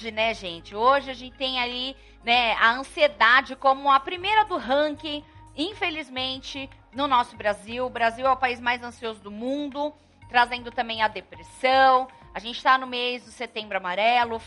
saúde, né, gente? Hoje a gente tem ali, né, a ansiedade como a primeira do ranking, infelizmente, no nosso Brasil. O Brasil é o país mais ansioso do mundo, trazendo também a depressão. A gente está no mês do Setembro Amarelo,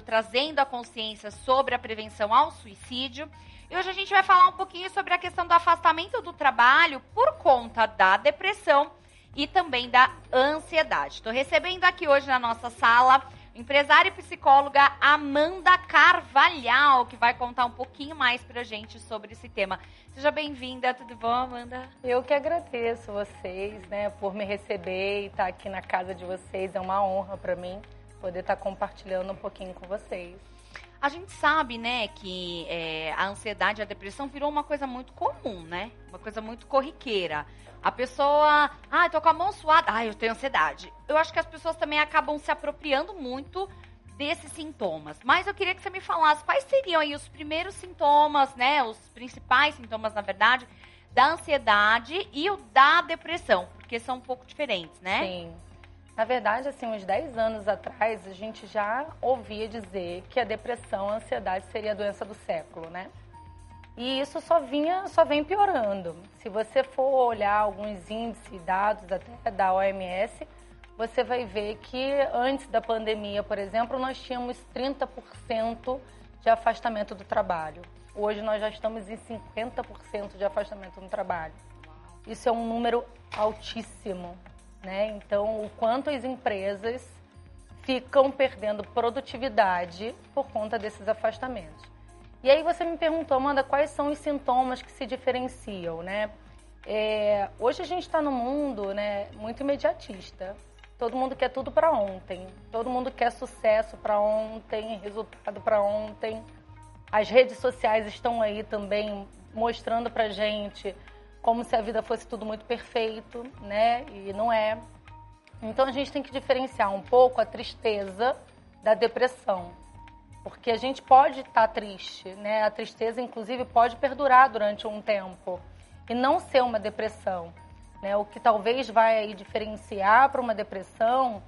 trazendo a consciência sobre a prevenção ao suicídio. E hoje a gente vai falar um pouquinho sobre a questão do afastamento do trabalho por conta da depressão e também da ansiedade. Estou recebendo aqui hoje na nossa sala empresária e psicóloga Amanda Carvalhal, que vai contar um pouquinho mais pra gente sobre esse tema. Seja bem-vinda, tudo bom, Amanda? Eu que agradeço vocês, né, por me receber e estar aqui na casa de vocês. É uma honra para mim poder estar compartilhando um pouquinho com vocês. A gente sabe, né, que a ansiedade e a depressão virou uma coisa muito comum, né? Uma coisa muito corriqueira. A pessoa, tô com a mão suada, eu tenho ansiedade. Eu acho que as pessoas também acabam se apropriando muito desses sintomas. Mas eu queria que você me falasse quais seriam aí os primeiros sintomas, né, os principais sintomas, na verdade, da ansiedade e o da depressão, porque são um pouco diferentes, né? Sim. Na verdade, assim, uns 10 anos atrás, a gente já ouvia dizer que a depressão, a ansiedade seria a doença do século, né? E isso só vem piorando. Se você for olhar alguns índices e dados até da OMS, você vai ver que antes da pandemia, por exemplo, nós tínhamos 30% de afastamento do trabalho. Hoje nós já estamos em 50% de afastamento do trabalho. Isso é um número altíssimo, né? Então, o quanto as empresas ficam perdendo produtividade por conta desses afastamentos. E aí você me perguntou, Amanda, quais são os sintomas que se diferenciam, né? Hoje a gente está num mundo, né, muito imediatista. Todo mundo quer tudo para ontem. Todo mundo quer sucesso para ontem, resultado para ontem. As redes sociais estão aí também mostrando pra gente como se a vida fosse tudo muito perfeito, né? E não é. Então a gente tem que diferenciar um pouco a tristeza da depressão. Porque a gente pode estar triste, né? A tristeza, inclusive, pode perdurar durante um tempo e não ser uma depressão, né? O que talvez vai aí diferenciar para uma depressão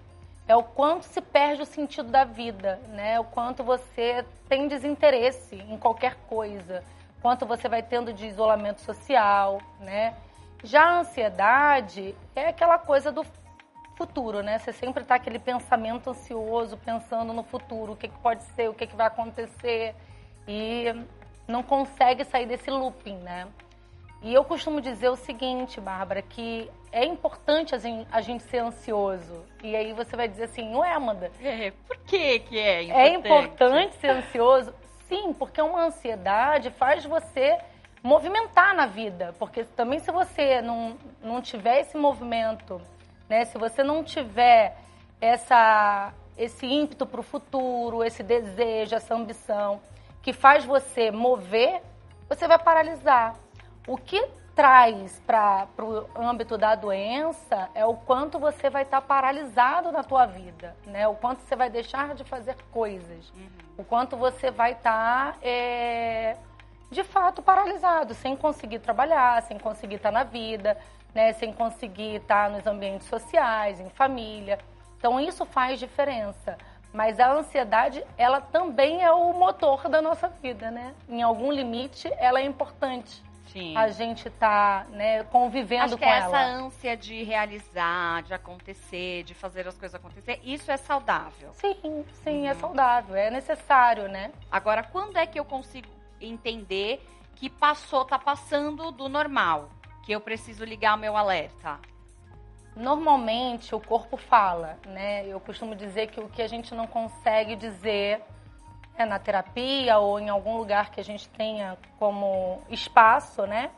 é o quanto se perde o sentido da vida, né? O quanto você tem desinteresse em qualquer coisa, quanto você vai tendo de isolamento social, né? Já a ansiedade é aquela coisa do futuro, né? Você sempre está aquele pensamento ansioso, pensando no futuro, o que pode ser, o que vai acontecer, e não consegue sair desse looping, né? E eu costumo dizer o seguinte, Bárbara, que é importante a gente ser ansioso. E aí você vai dizer assim, ué, Amanda, por que é importante? É importante ser ansioso? Sim, porque uma ansiedade faz você movimentar na vida. Porque também se você não tiver esse movimento, né? Se você não tiver esse ímpeto para o futuro, esse desejo, essa ambição que faz você mover, você vai paralisar. O que traz para o âmbito da doença é o quanto você vai estar paralisado na tua vida, né? O quanto você vai deixar de fazer coisas, o quanto você vai estar, de fato, paralisado, sem conseguir trabalhar, sem conseguir estar na vida, né? Sem conseguir estar nos ambientes sociais, em família. Então, isso faz diferença. Mas a ansiedade, ela também é o motor da nossa vida, né? Em algum limite, ela é importante. Sim. A gente tá, né, convivendo com ela. Acho que essa ânsia de realizar, de acontecer, de fazer as coisas acontecer, isso é saudável. Sim, é saudável, é necessário, né? Agora, quando é que eu consigo entender que tá passando do normal? Que eu preciso ligar o meu alerta? Normalmente, o corpo fala, né? Eu costumo dizer que o que a gente não consegue dizer na terapia ou em algum lugar que a gente tenha como espaço, né?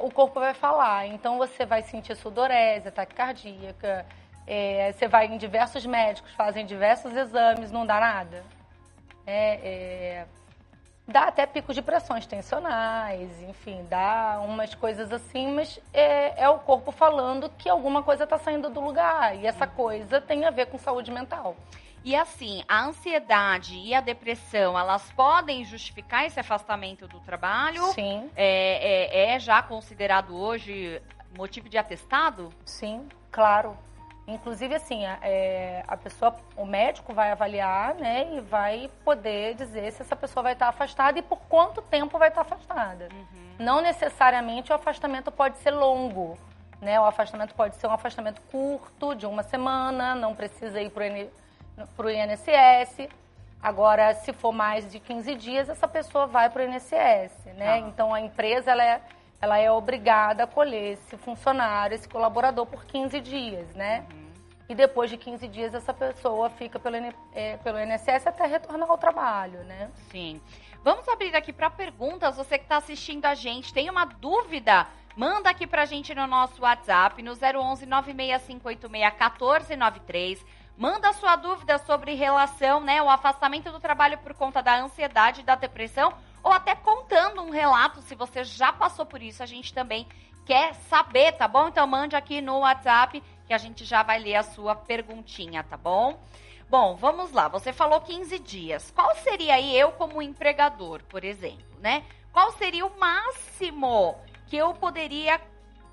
O corpo vai falar. Então, você vai sentir sudorese, ataque cardíaca, você vai em diversos médicos, fazem diversos exames, não dá nada. Dá até picos de pressões tensionais, enfim, dá umas coisas assim, mas é o corpo falando que alguma coisa está saindo do lugar. E essa coisa tem a ver com saúde mental. E assim, a ansiedade e a depressão, elas podem justificar esse afastamento do trabalho? Sim. É já considerado hoje motivo de atestado? Sim, claro. Inclusive, assim, a pessoa, o médico vai avaliar, né, e vai poder dizer se essa pessoa vai estar afastada e por quanto tempo vai estar afastada. Não necessariamente o afastamento pode ser longo, né? O afastamento pode ser um afastamento curto, de 1 semana, não precisa ir para o INSS. Agora, se for mais de 15 dias, essa pessoa vai para o INSS, né? Então, a empresa, ela é obrigada a acolher esse funcionário, esse colaborador por 15 dias, né? E depois de 15 dias, essa pessoa fica pelo INSS até retornar ao trabalho, né? Sim. Vamos abrir aqui para perguntas. Você que está assistindo a gente, tem uma dúvida? Manda aqui para a gente no nosso WhatsApp, no 011 96586 1493. Manda a sua dúvida sobre relação, né, o afastamento do trabalho por conta da ansiedade e da depressão, ou até contando um relato, se você já passou por isso, a gente também quer saber, tá bom? Então mande aqui no WhatsApp que a gente já vai ler a sua perguntinha, tá bom? Bom, vamos lá. Você falou 15 dias. Qual seria aí, eu como empregador, por exemplo, né? Qual seria o máximo que eu poderia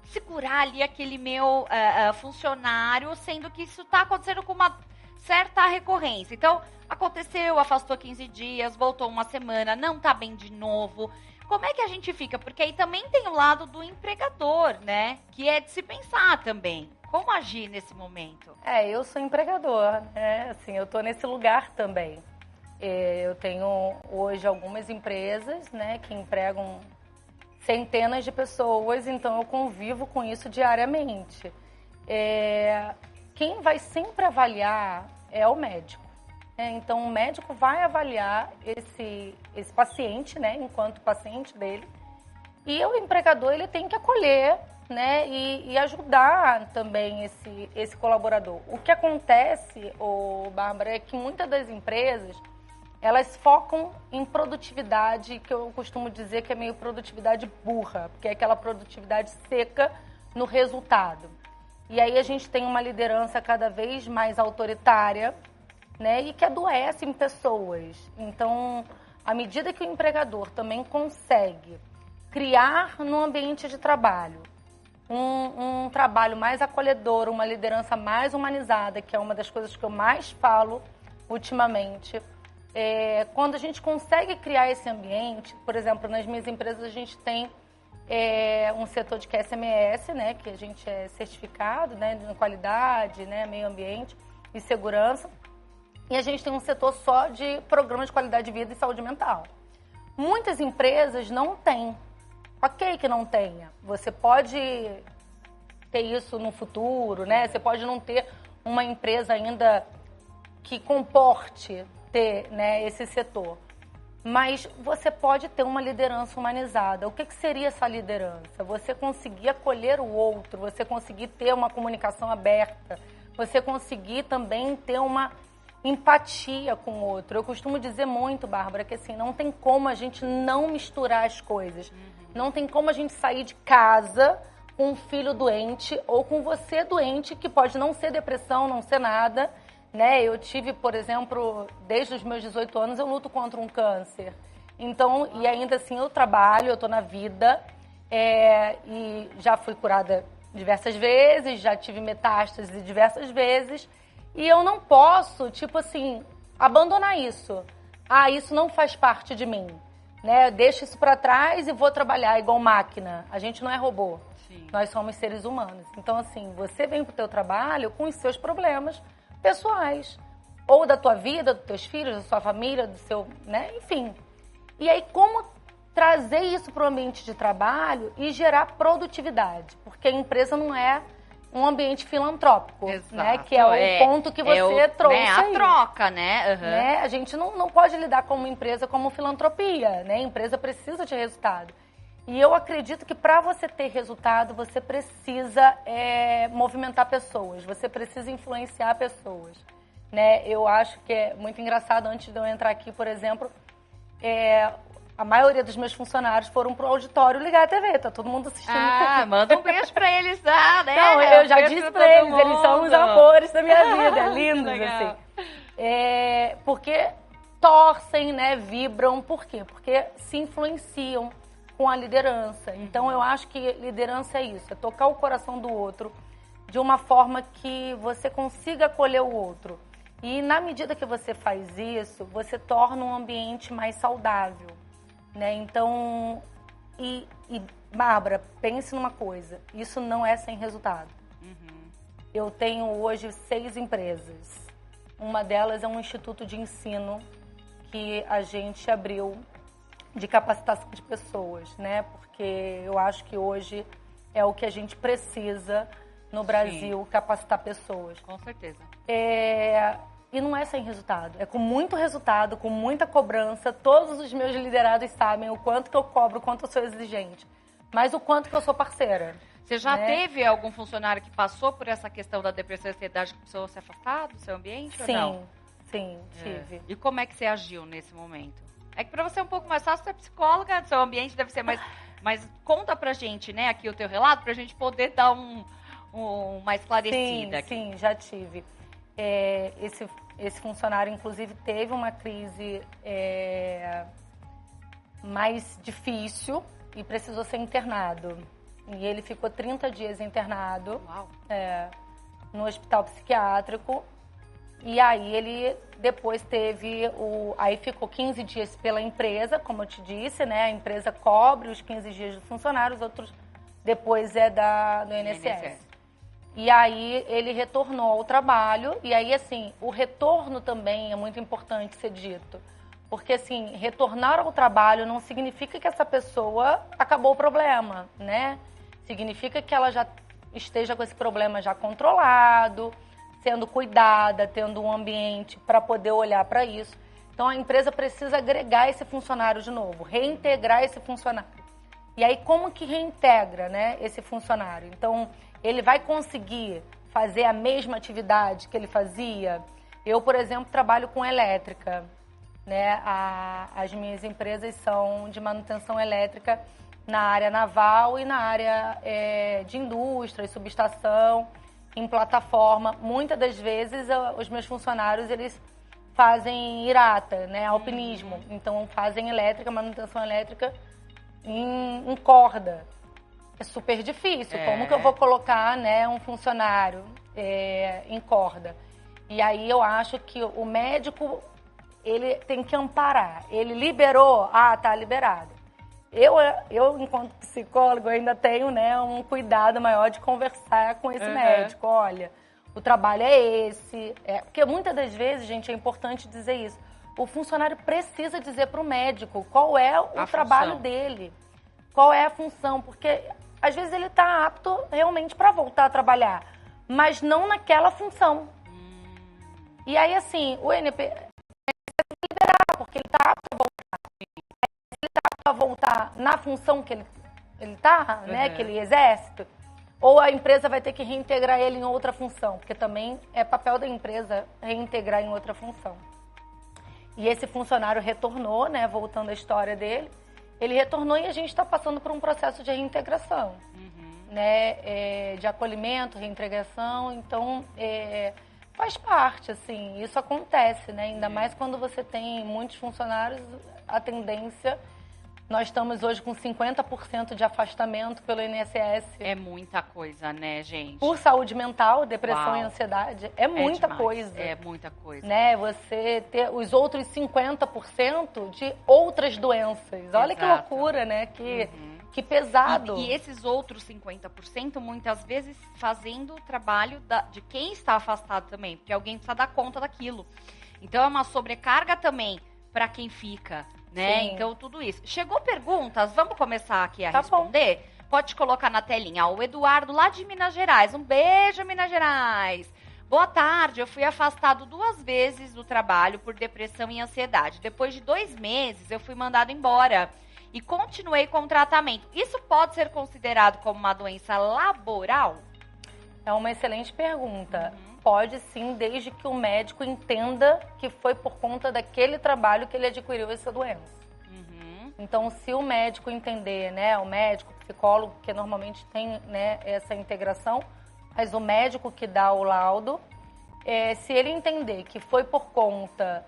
segurar ali aquele meu funcionário, sendo que isso está acontecendo com uma certa recorrência? Então, aconteceu, afastou 15 dias, voltou 1 semana, não está bem de novo. Como é que a gente fica? Porque aí também tem o lado do empregador, né? Que é de se pensar também. Como agir nesse momento? Eu sou empregador, né? Assim, eu estou nesse lugar também. Eu tenho hoje algumas empresas, né, que empregam centenas de pessoas, então eu convivo com isso diariamente. Quem vai sempre avaliar é o médico. Então, o médico vai avaliar esse paciente, né, enquanto paciente dele. E o empregador, ele tem que acolher, né, e ajudar também esse colaborador. O que acontece, Bárbara, é que muitas das empresas, elas focam em produtividade, que eu costumo dizer que é meio produtividade burra, porque é aquela produtividade seca no resultado. E aí a gente tem uma liderança cada vez mais autoritária, né, e que adoece em pessoas. Então, à medida que o empregador também consegue criar no ambiente de trabalho um trabalho mais acolhedor, uma liderança mais humanizada, que é uma das coisas que eu mais falo ultimamente, quando a gente consegue criar esse ambiente, por exemplo, nas minhas empresas a gente tem um setor de QSMS, né, que a gente é certificado, né, de qualidade, né, meio ambiente e segurança, e a gente tem um setor só de programas de qualidade de vida e saúde mental. Muitas empresas não têm. Ok que não tenha. Você pode ter isso no futuro, né? Você pode não ter uma empresa ainda que comporte ter, né, esse setor. Mas você pode ter uma liderança humanizada. O que seria essa liderança? Você conseguir acolher o outro, você conseguir ter uma comunicação aberta, você conseguir também ter uma empatia com o outro. Eu costumo dizer muito, Bárbara, que assim, não tem como a gente não misturar as coisas. Não tem como a gente sair de casa com um filho doente ou com você doente, que pode não ser depressão, não ser nada, né? Eu tive, por exemplo, desde os meus 18 anos, eu luto contra um câncer. Então, e ainda assim eu trabalho, eu tô na vida, e já fui curada diversas vezes, já tive metástase diversas vezes, e eu não posso, tipo assim, abandonar isso. Isso não faz parte de mim. Né? Deixo isso para trás e vou trabalhar igual máquina. A gente não é robô. Sim. Nós somos seres humanos. Então, assim, você vem pro teu trabalho com os seus problemas pessoais. Ou da tua vida, dos teus filhos, da sua família, do seu, né? Enfim. E aí, como trazer isso para o ambiente de trabalho e gerar produtividade? Porque a empresa não é um ambiente filantrópico, né? Que é o ponto que você trouxe, né? A troca, né? Né? A gente não pode lidar com uma empresa como filantropia, né? A empresa precisa de resultado. E eu acredito que para você ter resultado, você precisa movimentar pessoas, você precisa influenciar pessoas, né? Eu acho que é muito engraçado, antes de eu entrar aqui, por exemplo, a maioria dos meus funcionários foram pro auditório ligar a TV, tá todo mundo assistindo. Manda um beijo pra eles lá, né? Não, eu já disse pra eles são os amores da minha vida, lindos, assim. Porque torcem, né, vibram, por quê? Porque se influenciam com a liderança. Então, eu acho que liderança é isso, é tocar o coração do outro, de uma forma que você consiga acolher o outro. E na medida que você faz isso, você torna um ambiente mais saudável, né? Então, Bárbara, pense numa coisa, isso não é sem resultado. Eu tenho hoje 6 empresas. Uma delas é um instituto de ensino que a gente abriu de capacitação de pessoas, né? Porque eu acho que hoje é o que a gente precisa no Brasil, capacitar pessoas. Com certeza. E não é sem resultado. É com muito resultado, com muita cobrança. Todos os meus liderados sabem o quanto que eu cobro, o quanto eu sou exigente. Mas o quanto que eu sou parceira. Você já teve algum funcionário que passou por essa questão da depressão e ansiedade que precisou se afastar do seu ambiente ou não? Sim, tive. E como é que você agiu nesse momento? É que para você é um pouco mais fácil ser psicóloga, seu ambiente deve ser mais... Mas conta pra gente, né, aqui o teu relato, pra gente poder dar uma esclarecida. Sim, já tive. Esse funcionário, inclusive, teve uma crise mais difícil e precisou ser internado. E ele ficou 30 dias internado no hospital psiquiátrico. E aí ele depois aí ficou 15 dias pela empresa, como eu te disse, né? A empresa cobre os 15 dias do funcionário, os outros depois do INSS. E aí ele retornou ao trabalho, e aí, assim, o retorno também é muito importante ser dito. Porque, assim, retornar ao trabalho não significa que essa pessoa acabou o problema, né? Significa que ela já esteja com esse problema já controlado, sendo cuidada, tendo um ambiente para poder olhar para isso. Então, a empresa precisa agregar esse funcionário de novo, reintegrar esse funcionário. E aí, como que reintegra, né, esse funcionário? Então, ele vai conseguir fazer a mesma atividade que ele fazia? Eu, por exemplo, trabalho com elétrica, né? As minhas empresas são de manutenção elétrica na área naval e na área de indústria, subestação, em plataforma. Muitas das vezes, os meus funcionários, eles fazem irata, né, alpinismo. Então, fazem elétrica, manutenção elétrica em corda. É super difícil. Como que eu vou colocar, né, um funcionário em corda? E aí eu acho que o médico, ele tem que amparar. Ele liberou? Tá liberado. Eu, enquanto psicólogo, ainda tenho, né, um cuidado maior de conversar com esse médico. Olha, o trabalho é esse. Porque muitas das vezes, gente, é importante dizer isso. O funcionário precisa dizer para o médico qual é o trabalho dele, qual é a função, porque às vezes ele está apto realmente para voltar a trabalhar, mas não naquela função. E aí, assim, o NP tem que liberar, porque ele está apto a voltar. Se ele está apto a voltar na função que ele está, né, que ele exerce, ou a empresa vai ter que reintegrar ele em outra função, porque também é papel da empresa reintegrar em outra função. E esse funcionário retornou, né, voltando à história dele, ele retornou e a gente está passando por um processo de reintegração, né, de acolhimento, reintegração, então faz parte, assim, isso acontece, né, ainda mais quando você tem muitos funcionários, a tendência... Nós estamos hoje com 50% de afastamento pelo INSS. É muita coisa, né, gente? Por saúde mental, depressão e ansiedade. É muita coisa. É muita coisa. Né? Você ter os outros 50% de outras doenças. Olha que loucura, né? Que pesado. E esses outros 50%, muitas vezes, fazendo o trabalho de quem está afastado também. Porque alguém precisa dar conta daquilo. Então, é uma sobrecarga também para quem fica. Né? Então, tudo isso. Chegou perguntas, vamos começar aqui a responder? Bom. Pode colocar na telinha. O Eduardo, lá de Minas Gerais. Um beijo, Minas Gerais. Boa tarde, eu fui afastado 2 vezes do trabalho por depressão e ansiedade. Depois de 2 meses, eu fui mandado embora e continuei com o tratamento. Isso pode ser considerado como uma doença laboral? É uma excelente pergunta. Pode sim, desde que o médico entenda que foi por conta daquele trabalho que ele adquiriu essa doença. Então, se o médico entender, né, o médico, o psicólogo, que normalmente tem, né, essa integração, mas o médico que dá o laudo, se ele entender que foi por conta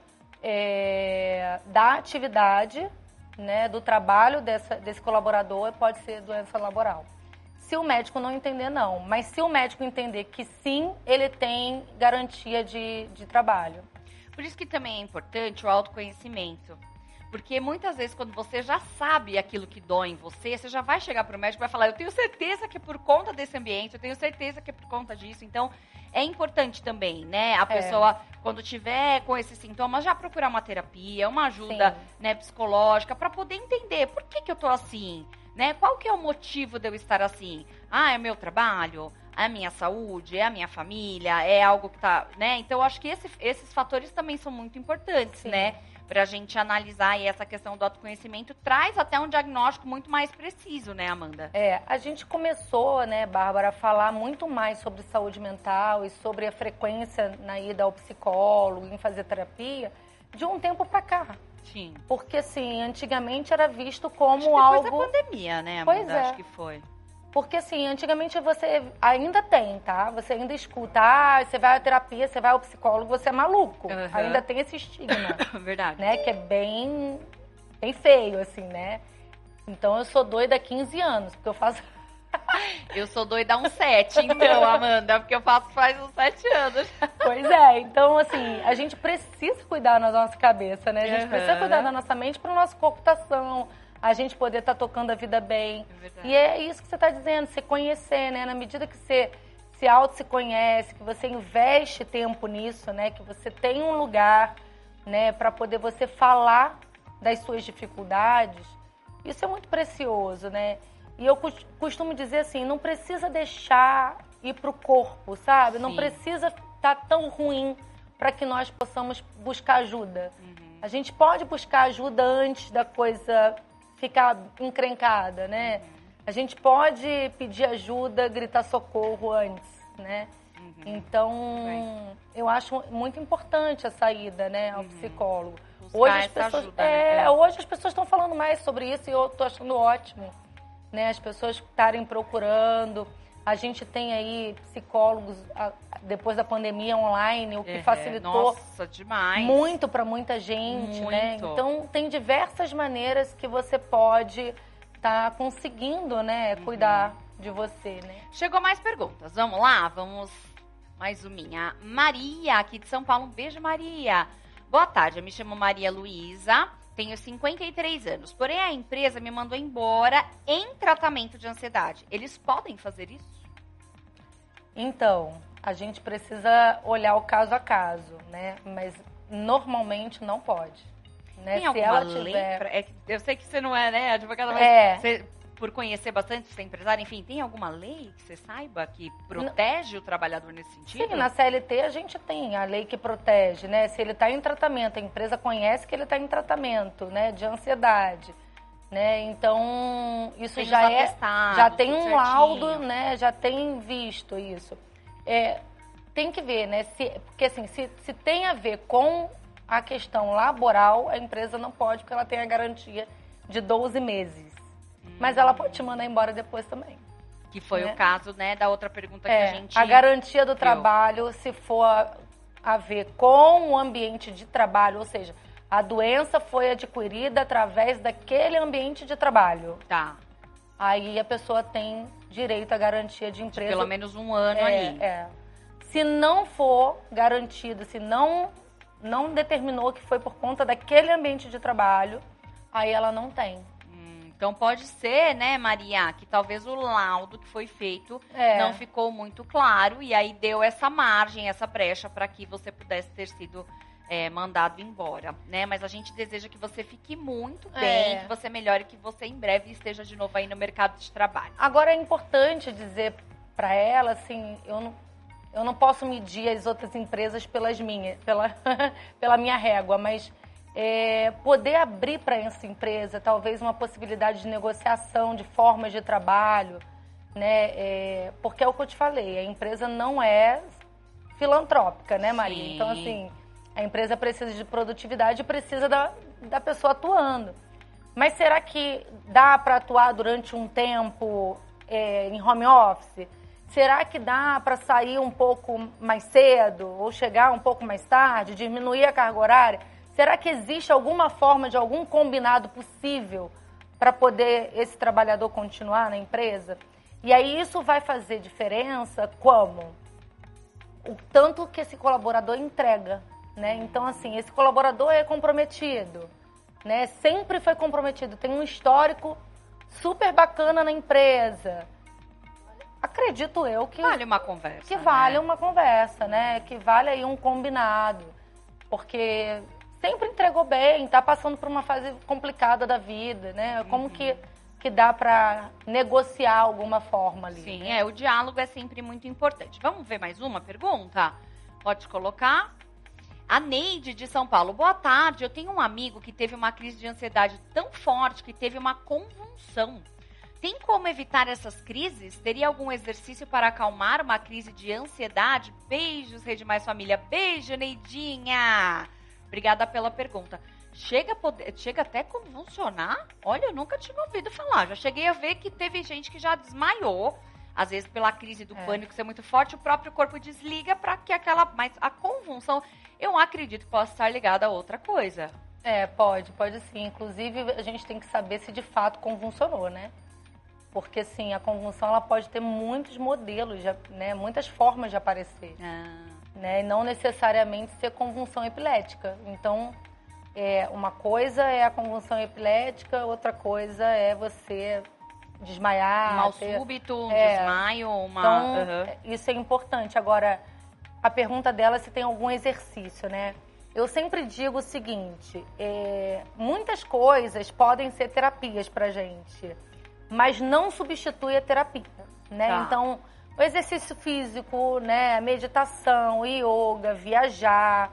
da atividade, né, do trabalho desse colaborador, pode ser doença laboral. Se o médico não entender, não. Mas se o médico entender que sim, ele tem garantia de trabalho. Por isso que também é importante o autoconhecimento. Porque muitas vezes, quando você já sabe aquilo que dói em você, você já vai chegar para o médico e vai falar, eu tenho certeza que é por conta desse ambiente, eu tenho certeza que é por conta disso. Então, é importante também, né? A pessoa, quando tiver com esses sintomas, já procurar uma terapia, uma ajuda, né, psicológica, para poder entender por que eu tô assim, né? Qual que é o motivo de eu estar assim? Ah, é o meu trabalho? É a minha saúde? É a minha família? É algo que tá, né? Então, eu acho que esses fatores também são muito importantes, né? Pra gente analisar, e essa questão do autoconhecimento traz até um diagnóstico muito mais preciso, né, Amanda? A gente começou, né, Bárbara, a falar muito mais sobre saúde mental e sobre a frequência na ida ao psicólogo, em fazer terapia, de um tempo pra cá. Sim. Porque, assim, antigamente era visto como acho que algo... depois da pandemia, né, Amanda? Pois é. Acho que foi. Porque, assim, antigamente você ainda tem, tá? Você ainda escuta, você vai à terapia, você vai ao psicólogo, você é maluco. Uhum. Ainda tem esse estigma. Verdade. Né? Que é bem feio, assim, né? Então, eu sou doida há 15 anos, porque eu faço... Eu sou doida há uns 7, então, Amanda, porque eu faço faz uns 7 anos. Pois é, então, assim, a gente precisa cuidar da nossa cabeça, né? A gente precisa cuidar da nossa mente para o nosso corpo estar são, a gente poder estar tocando a vida bem. E é isso que você está dizendo, se conhecer, né? Na medida que você se conhece, que você investe tempo nisso, né? Que você tem um lugar, né? Para poder você falar das suas dificuldades, isso é muito precioso, né? E eu costumo dizer assim, não precisa deixar ir pro corpo, sabe? Sim. Não precisa estar tão ruim para que nós possamos buscar ajuda. Uhum. A gente pode buscar ajuda antes da coisa ficar encrencada, né? Uhum. A gente pode pedir ajuda, gritar socorro antes, né? Uhum. Então, eu acho muito importante a saída, né, ao psicólogo. Hoje as pessoas, ajuda, né? Hoje as pessoas estão falando mais sobre isso e eu tô achando ótimo. Né, as pessoas estarem procurando. A gente tem aí psicólogos, depois da pandemia, online, o que facilitou demais. Muito para muita gente. Muito. Né? Então, tem diversas maneiras que você pode estar conseguindo, né, cuidar de você. Né? Chegou mais perguntas. Vamos lá? Vamos mais uma. Maria, aqui de São Paulo. Um beijo, Maria. Boa tarde, eu me chamo Maria Luísa. Tenho 53 anos, porém a empresa me mandou embora em tratamento de ansiedade. Eles podem fazer isso? Então, a gente precisa olhar o caso a caso, né? Mas normalmente não pode. Né? Tem alguma lei? Eu sei que você não é, né, advogada, mas você, por conhecer bastante, você é empresária, enfim, tem alguma lei que você saiba que protege o trabalhador nesse sentido? Sim, na CLT a gente tem a lei que protege, né? Se ele está em tratamento, a empresa conhece que ele está em tratamento, né, de ansiedade, né? Então, isso tem já tem um laudo, né? Já tem visto isso. Tem que ver, né? Porque assim, se tem a ver com a questão laboral, a empresa não pode, porque ela tem a garantia de 12 meses. Mas ela pode te mandar embora depois também. Que foi o caso, né, da outra pergunta que a gente... A garantia do trabalho, se for a ver com o ambiente de trabalho, ou seja, a doença foi adquirida através daquele ambiente de trabalho. Tá. Aí a pessoa tem direito à garantia de empresa. Pelo menos um ano ali. Se não for garantido, se não determinou que foi por conta daquele ambiente de trabalho, aí ela não tem. Então pode ser, né, Maria, que talvez o laudo que foi feito não ficou muito claro e aí deu essa margem, essa brecha para que você pudesse ter sido mandado embora, né? Mas a gente deseja que você fique muito bem, que você melhore, que você em breve esteja de novo aí no mercado de trabalho. Agora é importante dizer para ela, assim, eu não posso medir as outras empresas pela minha régua, mas poder abrir para essa empresa talvez uma possibilidade de negociação de formas de trabalho, né? Porque é o que eu te falei, a empresa não é filantrópica, né, Maria? Sim. Então, assim, a empresa precisa de produtividade e precisa da pessoa atuando. Mas será que dá para atuar durante um tempo em home office? Será que dá para sair um pouco mais cedo ou chegar um pouco mais tarde, diminuir a carga horária? Será que existe alguma forma de algum combinado possível para poder esse trabalhador continuar na empresa? E aí isso vai fazer diferença como? O tanto que esse colaborador entrega, né? Então, assim, esse colaborador é comprometido, né? Sempre foi comprometido, tem um histórico super bacana na empresa. Acredito eu que... Vale uma conversa, que vale uma conversa, né? Que vale aí um combinado. Porque sempre entregou bem, tá passando por uma fase complicada da vida, né? Como que dá para negociar alguma forma ali? Sim, né? o diálogo é sempre muito importante. Vamos ver mais uma pergunta? Pode colocar. A Neide de São Paulo. Boa tarde, eu tenho um amigo que teve uma crise de ansiedade tão forte que teve uma convulsão. Tem como evitar essas crises? Teria algum exercício para acalmar uma crise de ansiedade? Beijos, Rede Mais Família. Beijo, Neidinha. Obrigada pela pergunta. Chega até convulsionar? Olha, eu nunca tinha ouvido falar. Já cheguei a ver que teve gente que já desmaiou. Às vezes, pela crise do pânico ser muito forte, o próprio corpo desliga para que aquela... Mas a convulsão, eu acredito que possa estar ligada a outra coisa. Pode sim. Inclusive, a gente tem que saber se de fato convulsionou, né? Porque, sim, a convulsão ela pode ter muitos modelos, né? Muitas formas de aparecer. Né? E não necessariamente ser convulsão epilética. Então, uma coisa é a convulsão epilética, outra coisa é você desmaiar. Mal súbito, desmaio, Então, isso é importante. Agora, a pergunta dela é se tem algum exercício, né? Eu sempre digo o seguinte, muitas coisas podem ser terapias pra gente, mas não substitui a terapia, né? Tá. Então, o exercício físico, né? A meditação, o yoga, viajar,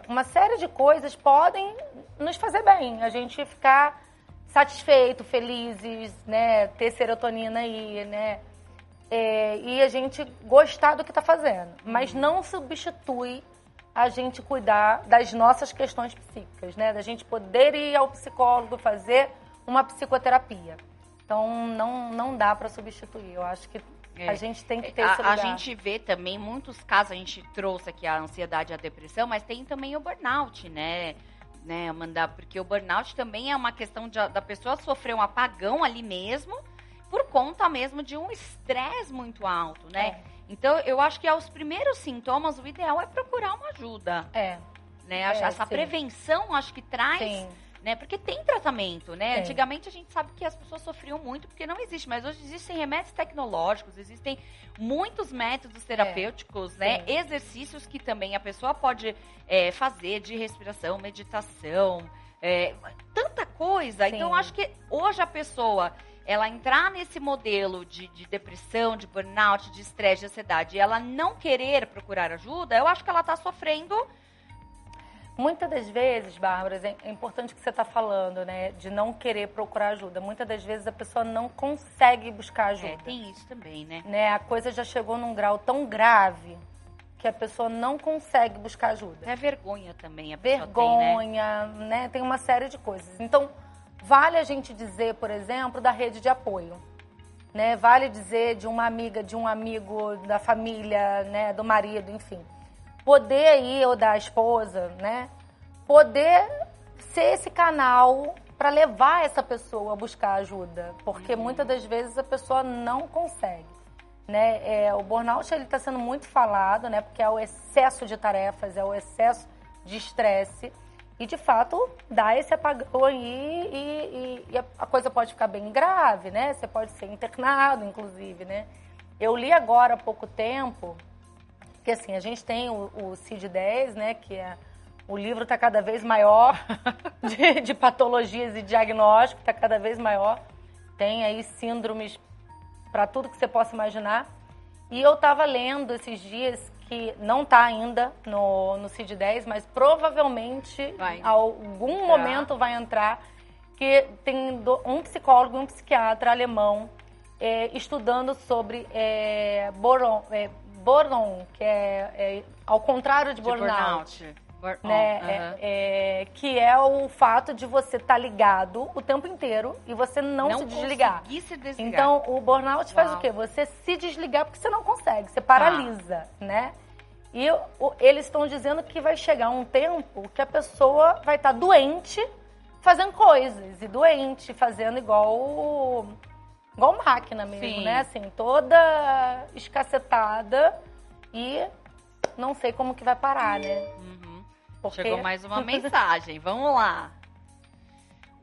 uma série de coisas podem nos fazer bem. A gente ficar satisfeito, felizes, né? Ter serotonina aí, né? E a gente gostar do que está fazendo. Mas não substitui a gente cuidar das nossas questões psíquicas, né? Da gente poder ir ao psicólogo fazer uma psicoterapia. Então, não dá para substituir. Eu acho que a gente tem que ter esse lugar. A gente vê também muitos casos, a gente trouxe aqui a ansiedade e a depressão, mas tem também o burnout, né, Amanda? Porque o burnout também é uma questão da pessoa sofrer um apagão ali mesmo, por conta mesmo de um estresse muito alto, né? Então, eu acho que aos primeiros sintomas, o ideal é procurar uma ajuda. Né? Essa prevenção, acho que traz... Sim. Né? Porque tem tratamento, né? Sim. Antigamente a gente sabe que as pessoas sofriam muito porque não existe, mas hoje existem remédios tecnológicos, existem muitos métodos terapêuticos, né? Exercícios que também a pessoa pode fazer de respiração, meditação, tanta coisa. Sim. Então, acho que hoje a pessoa, ela entrar nesse modelo de depressão, de burnout, de estresse, de ansiedade, e ela não querer procurar ajuda, eu acho que ela está sofrendo. Muitas das vezes, Bárbara, é importante o que você está falando, né? De não querer procurar ajuda. Muitas das vezes a pessoa não consegue buscar ajuda. Tem isso também, né? A coisa já chegou num grau tão grave que a pessoa não consegue buscar ajuda. É vergonha também a pessoa tem, né? Tem uma série de coisas. Então, vale a gente dizer, por exemplo, da rede de apoio. Né? Vale dizer de uma amiga, de um amigo, da família, né? Do marido, enfim. Poder aí, ou da esposa, né? Poder ser esse canal para levar essa pessoa a buscar ajuda. Porque muitas das vezes a pessoa não consegue. Né? O burnout está sendo muito falado, né? Porque é o excesso de tarefas, é o excesso de estresse. E, de fato, dá esse apagão aí e a coisa pode ficar bem grave, né? Você pode ser internado, inclusive, né? Eu li agora há pouco tempo... Porque, assim, a gente tem o CID-10, né? Que o livro está cada vez maior de patologias e diagnóstico, está cada vez maior. Tem aí síndromes para tudo que você possa imaginar. E eu estava lendo esses dias que não está ainda no CID-10, mas provavelmente em algum momento vai entrar, que tem um psicólogo e um psiquiatra alemão estudando sobre burnout, que é ao contrário de burnout. Né? Que é o fato de você estar ligado o tempo inteiro e você não se desligar. Se desligar. Então, o burnout faz o quê? Você se desligar porque você não consegue, você paralisa, né? E eles estão dizendo que vai chegar um tempo que a pessoa vai estar doente fazendo coisas, e doente fazendo igual igual máquina mesmo, Sim. né? Assim, toda escacetada e não sei como que vai parar, né? Porque... Chegou mais uma mensagem, vamos lá.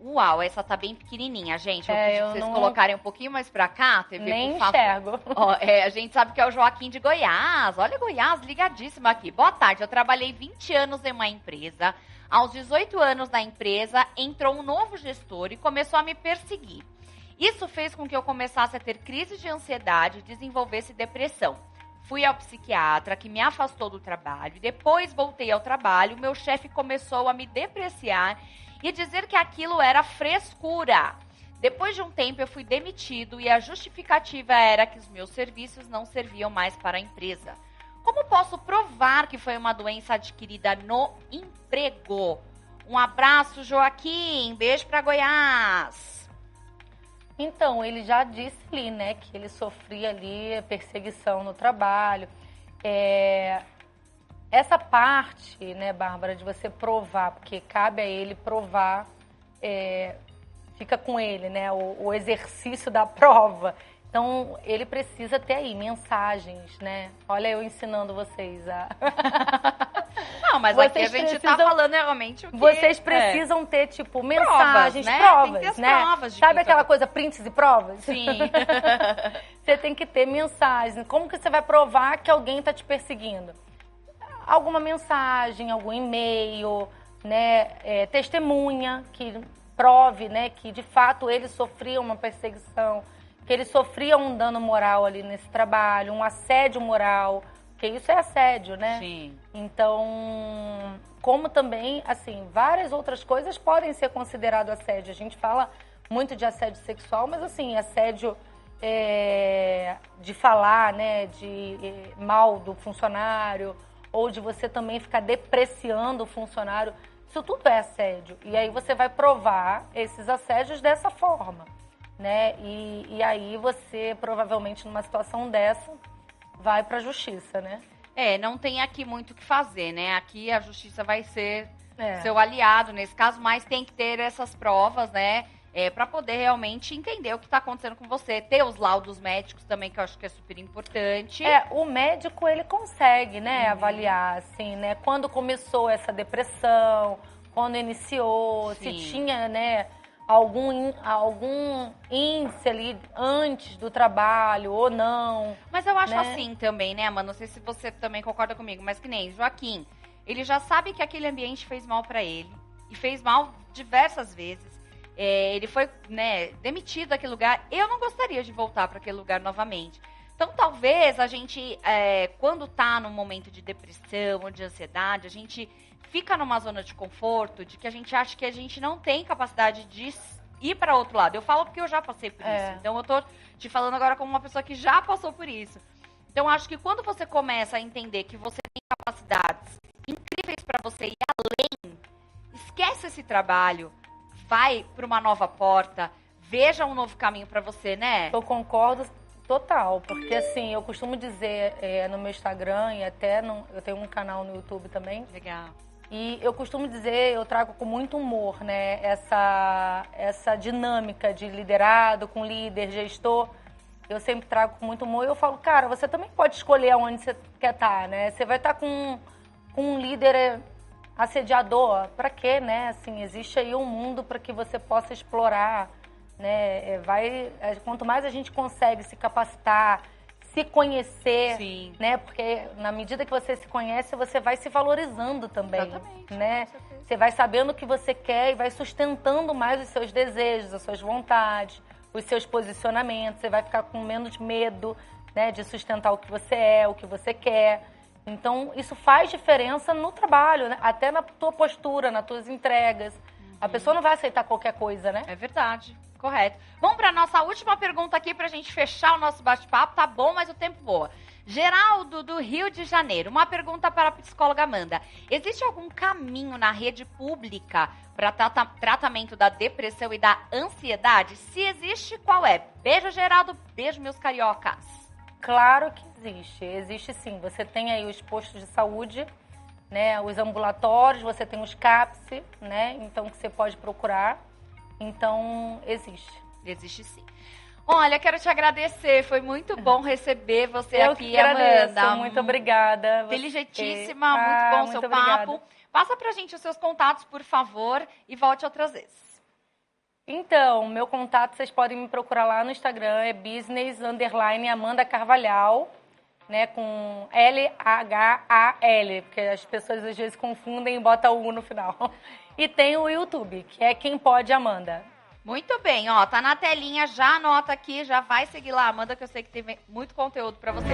Uau, essa tá bem pequenininha, gente. Eu pedi pra vocês colocarem um pouquinho mais pra cá, TV, Nem por favor. enxergo. Ó, a gente sabe que é o Joaquim de Goiás. Olha, Goiás, ligadíssimo aqui. Boa tarde, eu trabalhei 20 anos em uma empresa. Aos 18 anos na empresa, entrou um novo gestor e começou a me perseguir. Isso fez com que eu começasse a ter crise de ansiedade e desenvolvesse depressão. Fui ao psiquiatra, que me afastou do trabalho. Depois voltei ao trabalho, meu chefe começou a me depreciar e dizer que aquilo era frescura. Depois de um tempo, eu fui demitido e a justificativa era que os meus serviços não serviam mais para a empresa. Como posso provar que foi uma doença adquirida no emprego? Um abraço, Joaquim. Beijo para Goiás. Então, ele já disse ali, né, que ele sofria ali perseguição no trabalho. Essa parte, né, Bárbara, de você provar, porque cabe a ele provar, fica com ele, né, o exercício da prova. Então, ele precisa ter aí mensagens, né? Olha, eu ensinando vocês a... Não, mas aqui a gente tá falando realmente o que... Vocês precisam ter, tipo, mensagens, provas, tem que ter as né? provas de Sabe que aquela coisa, prints e provas? Sim. Você tem que ter mensagens. Como que você vai provar que alguém tá te perseguindo? Alguma mensagem, algum e-mail, né? Testemunha que prove, né, que de fato ele sofria uma perseguição, que ele sofria um dano moral ali nesse trabalho, um assédio moral, porque isso é assédio, né? Sim. Então, como também, assim, várias outras coisas podem ser considerado assédio. A gente fala muito de assédio sexual, mas assim, assédio de falar, né, de mal do funcionário, ou de você também ficar depreciando o funcionário. Isso tudo é assédio. E aí você vai provar esses assédios dessa forma, né? E aí você, provavelmente, numa situação dessa, vai para a justiça, né? Não tem aqui muito o que fazer, né? Aqui a justiça vai ser seu aliado nesse caso, mas tem que ter essas provas, né? Para poder realmente entender o que está acontecendo com você. Ter os laudos médicos também, que eu acho que é super importante. O médico, ele consegue, né, avaliar, assim, né? Quando começou essa depressão, quando iniciou, Sim. se tinha, né, algum índice ali antes do trabalho ou não. Mas eu acho né? assim também, né, Amanda? Não sei se você também concorda comigo, mas que nem Joaquim, ele já sabe que aquele ambiente fez mal para ele. E fez mal diversas vezes. Ele foi, né, demitido daquele lugar. Eu não gostaria de voltar para aquele lugar novamente. Então, talvez a gente, quando tá num momento de depressão ou de ansiedade, a gente fica numa zona de conforto, de que a gente acha que a gente não tem capacidade de ir para outro lado. Eu falo porque eu já passei por isso. Então, eu tô te falando agora como uma pessoa que já passou por isso. Então, acho que quando você começa a entender que você tem capacidades incríveis para você ir além, esquece esse trabalho, vai para uma nova porta, veja um novo caminho para você, né? Eu concordo total, porque assim, eu costumo dizer no meu Instagram e até eu tenho um canal no YouTube também. Legal. E eu costumo dizer, eu trago com muito humor, né, essa dinâmica de liderado com líder, gestor. Eu sempre trago com muito humor e eu falo, cara, você também pode escolher aonde você quer estar, né? Você vai estar com um líder assediador, para quê, né? Assim, existe aí um mundo para que você possa explorar, né? Quanto mais a gente consegue se capacitar, se conhecer, Sim. né? Porque na medida que você se conhece, você vai se valorizando também, Exatamente, né? com certeza. Você vai sabendo o que você quer e vai sustentando mais os seus desejos, as suas vontades, os seus posicionamentos. Você vai ficar com menos medo, né, de sustentar o que você é, o que você quer. Então, isso faz diferença no trabalho, né? Até na tua postura, nas tuas entregas. A pessoa não vai aceitar qualquer coisa, né? É verdade, correto. Vamos para nossa última pergunta aqui para a gente fechar o nosso bate-papo. Tá bom, mas o tempo voa. Geraldo, do Rio de Janeiro. Uma pergunta para a psicóloga Amanda. Existe algum caminho na rede pública para tratamento da depressão e da ansiedade? Se existe, qual é? Beijo, Geraldo. Beijo, meus cariocas. Claro que existe. Existe sim. Você tem aí os postos de saúde, né? Os ambulatórios, você tem os CAPS, né? Então, que você pode procurar. Então, existe. Existe sim. Olha, quero te agradecer. Foi muito bom receber você Eu aqui, que agradeço. Amanda. Muito obrigada. Inteligentíssima, muito bom o seu obrigada. papo. Passa pra gente os seus contatos, por favor, e volte outras vezes. Então, meu contato, vocês podem me procurar lá no Instagram, é business_Amanda Carvalhal, né, com L-H-A-L, porque as pessoas às vezes confundem e botam o U no final. E tem o YouTube, que é Quem Pode Amanda. Muito bem, ó, tá na telinha, já anota aqui, já vai seguir lá, Amanda, que eu sei que tem muito conteúdo pra você.